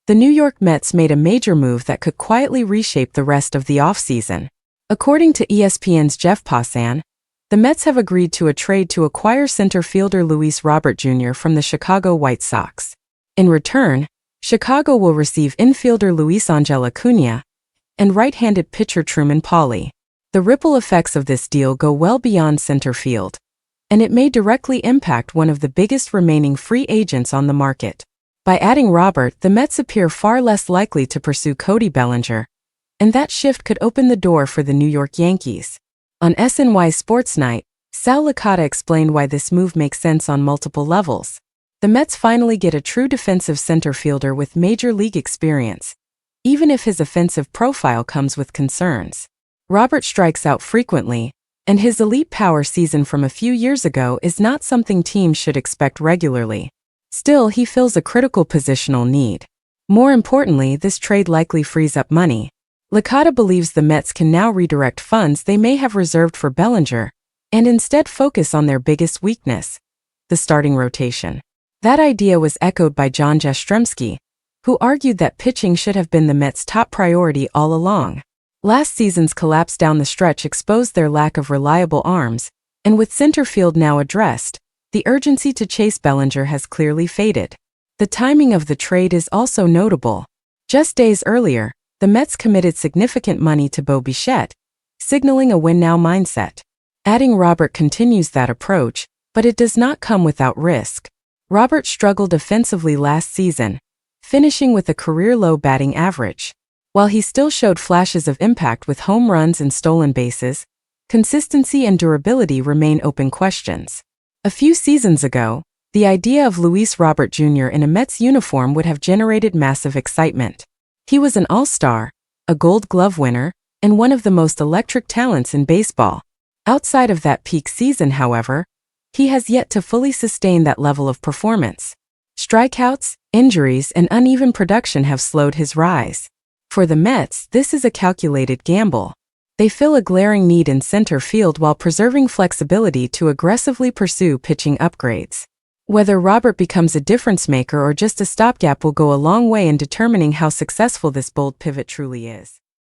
the New York Mets made a major move that could quietly reshape the rest of the offseason. According to ESPN's Jeff Passan, the Mets have agreed to a trade to acquire center fielder Luis Robert Jr. from the Chicago White Sox. In return, Chicago will receive infielder Luisangel Acuña and right-handed pitcher Truman Pauley. The ripple effects of this deal go well beyond center field, and it may directly impact one of the biggest remaining free agents on the market. By adding Robert, the Mets appear far less likely to pursue Cody Bellinger, and that shift could open the door for the New York Yankees. On SNY Sports Night, Sal Licata explained why this move makes sense on multiple levels. The Mets finally get a true defensive center fielder with major league experience, even if his offensive profile comes with concerns. Robert strikes out frequently, and his elite power season from a few years ago is not something teams should expect regularly. Still, he fills a critical positional need. More importantly, this trade likely frees up money. Licata believes the Mets can now redirect funds they may have reserved for Bellinger and instead focus on their biggest weakness, the starting rotation. That idea was echoed by John Jastrzemski, who argued that pitching should have been the Mets' top priority all along. Last season's collapse down the stretch exposed their lack of reliable arms, and with center field now addressed, the urgency to chase Bellinger has clearly faded. The timing of the trade is also notable. Just days earlier, the Mets committed significant money to Bo Bichette, signaling a win-now mindset. Adding Robert continues that approach, but it does not come without risk. Robert struggled offensively last season, finishing with a career-low batting average. While he still showed flashes of impact with home runs and stolen bases, consistency and durability remain open questions. A few seasons ago, the idea of Luis Robert Jr. in a Mets uniform would have generated massive excitement. He was an all-star, a Gold Glove winner, and one of the most electric talents in baseball. Outside of that peak season, however, he has yet to fully sustain that level of performance. Strikeouts, injuries, and uneven production have slowed his rise. For the Mets, this is a calculated gamble. They fill a glaring need in center field while preserving flexibility to aggressively pursue pitching upgrades. Whether Robert becomes a difference maker or just a stopgap will go a long way in determining how successful this bold pivot truly is.